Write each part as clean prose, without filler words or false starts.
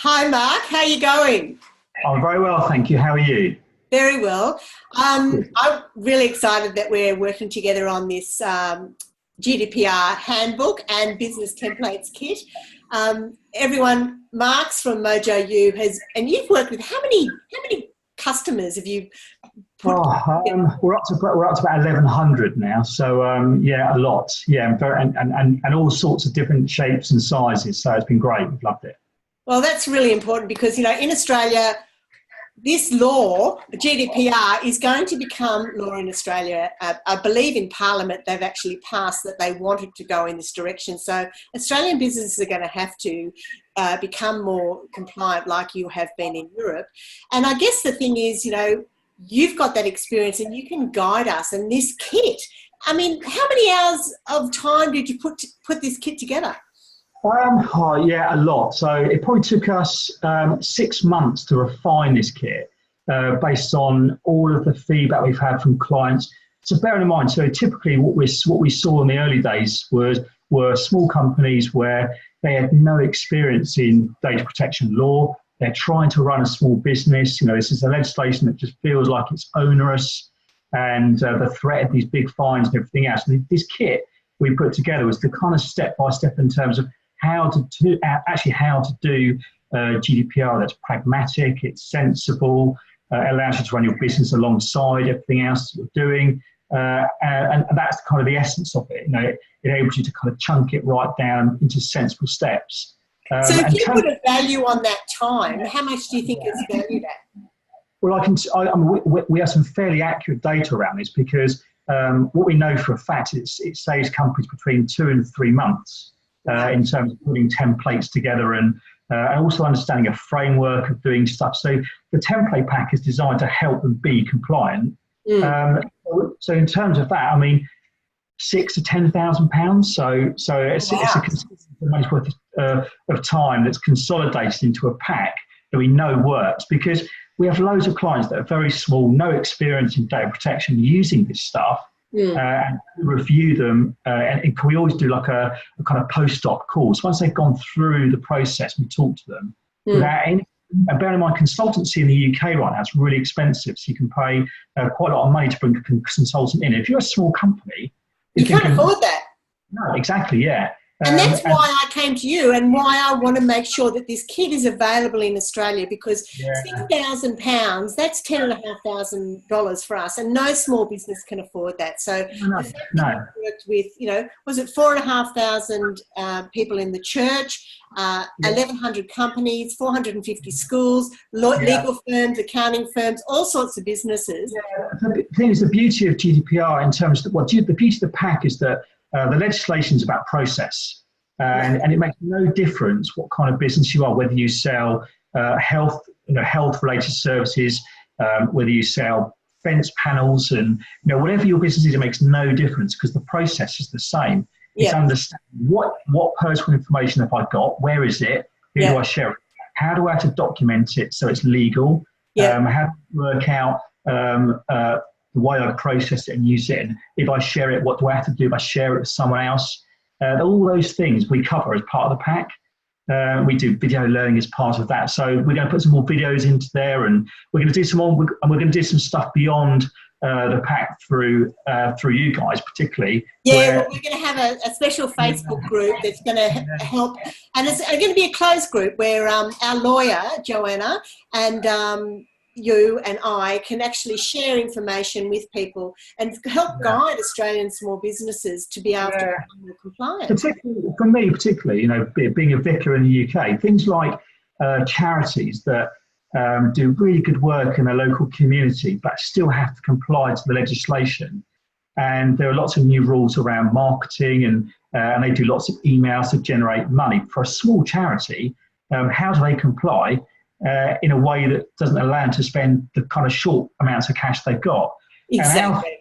Hi, Mark. How are you going? I'm very well, thank you. How are you? Very well. Good. I'm really excited that we're working together on this GDPR handbook and business templates kit. Everyone, Mark's from Mojo U and you've worked with how many customers have you put? We're up to about 1,100 now. So yeah, a lot. Yeah, and all sorts of different shapes and sizes. So it's been great. We've loved it. Well, that's really important because, in Australia, this law, GDPR, is going to become law in Australia. I believe in Parliament they've actually passed that they wanted to go in this direction. So Australian businesses are going to have to become more compliant like you have been in Europe. And I guess the thing is, you've got that experience and you can guide us. And this kit, I mean, how many hours of time did you put this kit together? Yeah, a lot. So it probably took us 6 months to refine this kit based on all of the feedback we've had from clients. So bearing in mind, so typically what we saw in the early days were small companies where they had no experience in data protection law. They're trying to run a small business. This is a legislation that just feels like it's onerous, and the threat of these big fines and everything else. And this kit we put together was the kind of step by step in terms of how to do GDPR that's pragmatic, it's sensible, allows you to run your business alongside everything else that you're doing. And that's kind of the essence of it. It enables you to kind of chunk it right down into sensible steps. So if you put a value on that time, how much do you think it's valued at? Well, we have some fairly accurate data around this because what we know for a fact is it saves companies between 2 and 3 months. In terms of putting templates together and also understanding a framework of doing stuff. So the template pack is designed to help them be compliant. So in terms of that, I mean, £6,000 to £10,000. So it's a consistent amount worth of time that's consolidated into a pack that we know works, because we have loads of clients that are very small, no experience in data protection using this stuff. And review them, and we always do like a kind of post-doc call. So once they've gone through the process, we talk to them without any. And bear in mind, consultancy in the UK right now is really expensive, so you can pay quite a lot of money to bring a consultant in. If you're a small company, you can't afford that. No, exactly, yeah. And that's why I came to you and why I want to make sure that this kit is available in Australia, because £6,000, that's $10,500 for us, and no small business can afford that. So no. Worked with, was it 4,500 people in the church, 1,100 companies, 450 schools, legal firms, accounting firms, all sorts of businesses. Yeah. The thing is, the beauty of GDPR in terms of the beauty of the pack is that the legislation is about process, and it makes no difference what kind of business you are, whether you sell health-related services, whether you sell fence panels, and whatever your business is, it makes no difference because the process is the same. It's understanding what personal information have I got, where is it, who do I share it, how do I have to document it so it's legal, how do I work out the way I process it and use it, and if I share it, what do I have to do if I share it with someone else? All those things we cover as part of the pack. We do video learning as part of that. So we're going to put some more videos into there, and we're going to do some more, and we're going to do some stuff beyond the pack through you guys particularly. Yeah, we're going to have a special Facebook group that's going to help, and it's going to be a closed group where our lawyer Joanna and you and I can actually share information with people and help guide Australian small businesses to be able to become more compliant. For me, particularly, being a vicar in the UK, things like charities that do really good work in a local community but still have to comply to the legislation. And there are lots of new rules around marketing, and they do lots of emails to generate money. For a small charity, how do they comply in a way that doesn't allow them to spend the kind of short amounts of cash they've got? Exactly.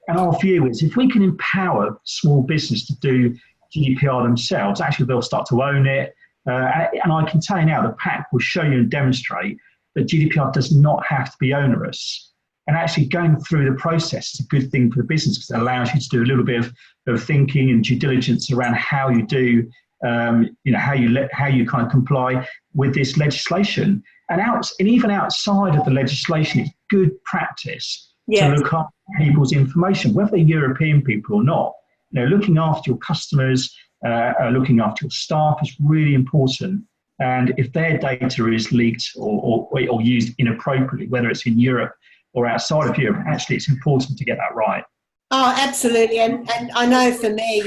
And our view is, if we can empower small business to do GDPR themselves, actually they'll start to own it. And I can tell you now, the pack will show you and demonstrate that GDPR does not have to be onerous. And actually going through the process is a good thing for the business because it allows you to do a little bit of thinking and due diligence around how you do how you kind of comply with this legislation. And even outside of the legislation, it's good practice to look after people's information, whether they're European people or not. Looking after your customers, looking after your staff is really important. And if their data is leaked or used inappropriately, whether it's in Europe or outside of Europe, actually it's important to get that right. Oh, absolutely. And I know for me,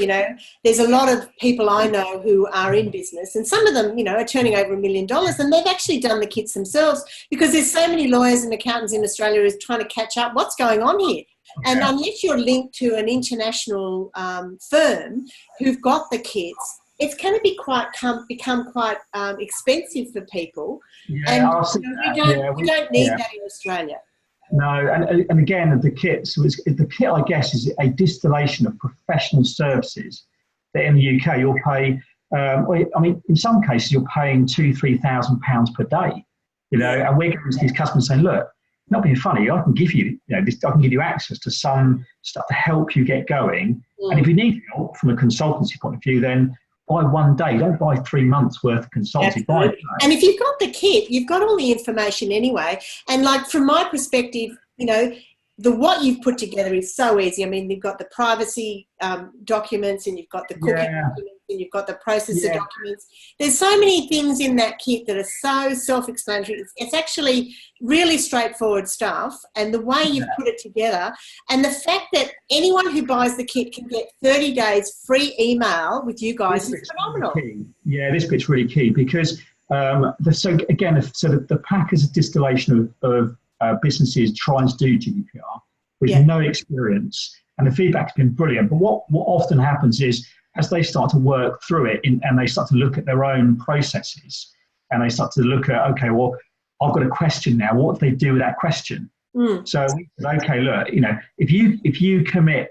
there's a lot of people I know who are in business, and some of them, are turning over $1 million, and they've actually done the kits themselves, because there's so many lawyers and accountants in Australia who's trying to catch up. What's going on here? Okay. And unless you're linked to an international firm who've got the kits, it's going to be become quite expensive for people. Yeah, and we don't need that in Australia. No, and again, the kit, I guess, is a distillation of professional services that in the UK you'll pay. In some cases you're paying £2,000-3,000 per day. And we're going to these customers saying, look, not being funny, I can give you, I can give you access to some stuff to help you get going. And if you need help from a consultancy point of view, then buy 1 day. Don't buy 3 months worth of consultancy. And if you've got the kit, you've got all the information anyway. And like from my perspective, what you've put together is so easy. I mean, you've got the privacy documents, and you've got the cookie documents, and you've got the processor documents. There's so many things in that kit that are so self-explanatory. It's actually really straightforward stuff, and the way you've put it together, and the fact that anyone who buys the kit can get 30 days free email with you guys is phenomenal. Really key. This bit's really key, because the pack is a distillation of businesses trying to do GDPR with no experience, and the feedback's been brilliant. But what often happens is, as they start to work through it and they start to look at their own processes, and they start to look at, okay, well, I've got a question now. What do they do with that question? So we said, okay, look, if you commit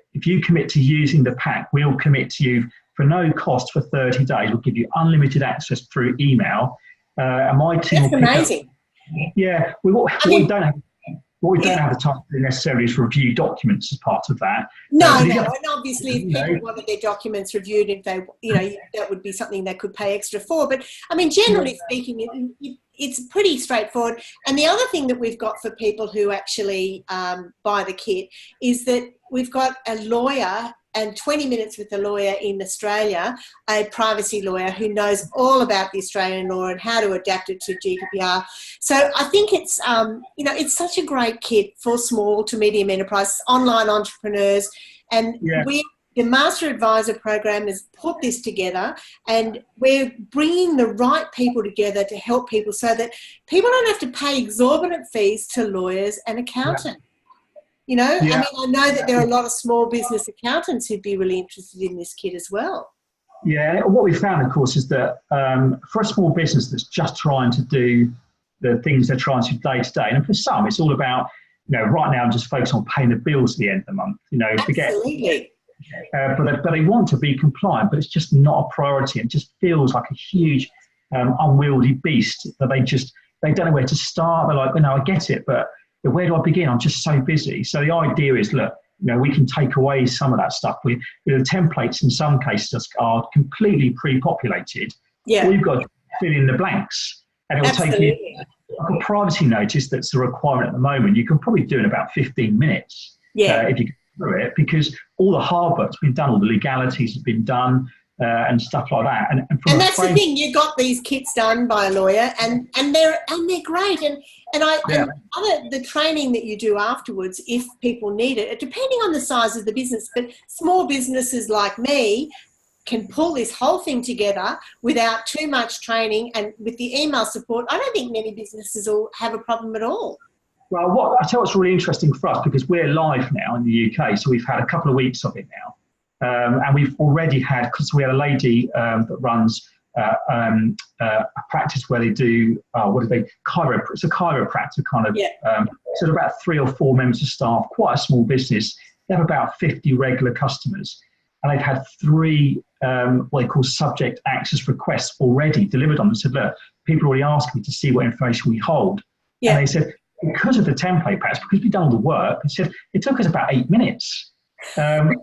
to using the pack, we'll commit to you for no cost for 30 days. We'll give you unlimited access through email. And my team. That's amazing. What we don't have the time to do necessarily is review documents as part of that. No, and obviously if people wanted their documents reviewed, if they, that would be something they could pay extra for. But I mean, generally speaking, it's pretty straightforward. And the other thing that we've got for people who actually buy the kit is that we've got a lawyer, and 20 minutes with a lawyer in Australia, a privacy lawyer who knows all about the Australian law and how to adapt it to GDPR. So I think it's, it's such a great kit for small to medium enterprises, online entrepreneurs. And the Master Advisor program has put this together, and we're bringing the right people together to help people so that people don't have to pay exorbitant fees to lawyers and accountants. I know that there are a lot of small business accountants who'd be really interested in this kit as well. Yeah, what we found, of course, is that for a small business that's just trying to do the things they're trying to do day to day, and for some, it's all about, right now I'm just focused on paying the bills at the end of the month. Absolutely. But they want to be compliant, but it's just not a priority. It just feels like a huge unwieldy beast that they don't know where to start. They're like, I get it, but where do I begin? I'm just so busy. So the idea is, look, we can take away some of that stuff. The templates in some cases are completely pre-populated. Yeah. All you've got to fill in the blanks, and it will take you. Like a privacy notice that's a requirement at the moment, you can probably do in about 15 minutes. If you go through it, because all the hard work's been done, all the legalities have been done. And stuff like that, and that's the thing. You got these kits done by a lawyer, and they're great. And the training that you do afterwards, if people need it, depending on the size of the business. But small businesses like me can pull this whole thing together without too much training, and with the email support, I don't think many businesses will have a problem at all. Well, I tell you what's really interesting for us, because we're live now in the UK, so we've had a couple of weeks of it now. And we've already had, because we had a lady that runs a practice where they do, it's a chiropractor kind of, so about 3 or 4 members of staff, quite a small business. They have about 50 regular customers, and they've had 3 what they call subject access requests already delivered on them. They said, look, people already asked me to see what information we hold. And they said, because of the template packs, because we've done all the work, they said, it took us about 8 minutes. And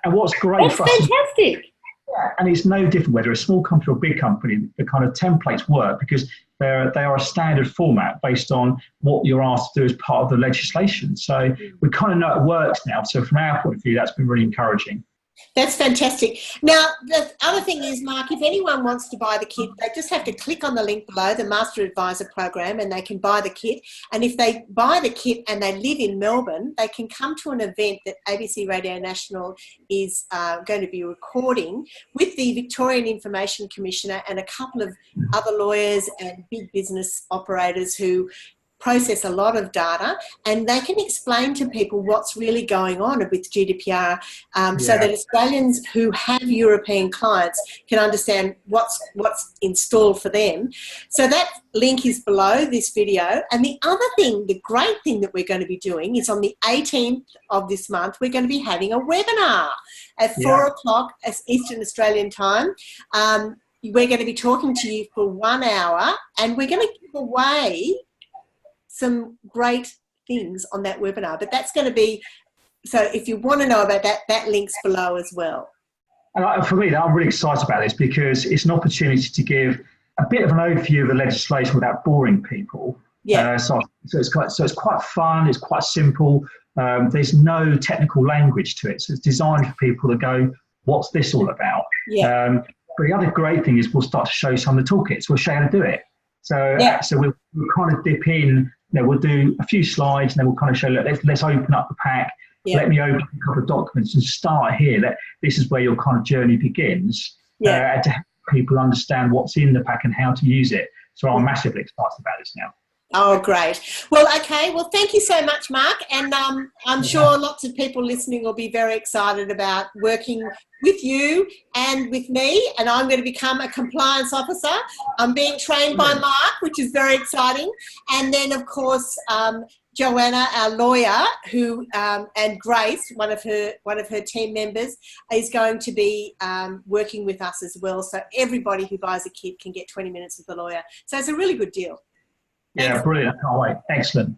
what's great for us, fantastic. Yeah, and it's no different whether a small company or a big company. The kind of templates work because they are a standard format based on what you're asked to do as part of the legislation. So we kind of know it works now. So from our point of view, that's been really encouraging. That's fantastic. Now, the other thing is, Mark, if anyone wants to buy the kit, they just have to click on the link below, the Master Advisor Program, and they can buy the kit. And if they buy the kit and they live in Melbourne, they can come to an event that ABC Radio National is going to be recording with the Victorian Information Commissioner and a couple of other lawyers and big business operators who process a lot of data, and they can explain to people what's really going on with GDPR so that Australians who have European clients can understand what's installed for them. So that link is below this video. And the other thing, the great thing that we're going to be doing is on the 18th of this month, we're going to be having a webinar at 4 o'clock Eastern Australian time. We're going to be talking to you for 1 hour, and we're going to give away some great things on that webinar. But that's going to be, so if you want to know about that, that link's below as well. And for me, I'm really excited about this because it's an opportunity to give a bit of an overview of the legislation without boring people. Yeah. So it's quite fun, it's quite simple. There's no technical language to it. So it's designed for people to go, what's this all about? Yeah. But the other great thing is we'll start to show you some of the toolkits. We'll show you how to do it. So, so we'll kind of dip in, we'll do a few slides and then we'll kind of show, look, let's open up the pack. Yeah. Let me open a couple of documents and start here. This is where your kind of journey begins to help people understand what's in the pack and how to use it. So I'm massively excited about this now. Oh, great. Well, okay. Well, thank you so much, Mark. And I'm sure lots of people listening will be very excited about working with you and with me. And I'm going to become a compliance officer. I'm being trained by Mark, which is very exciting. And then, of course, Joanna, our lawyer, who and Grace, one of her team members, is going to be working with us as well. So everybody who buys a kit can get 20 minutes with the lawyer. So it's a really good deal. Yeah, brilliant. I can't wait. Excellent.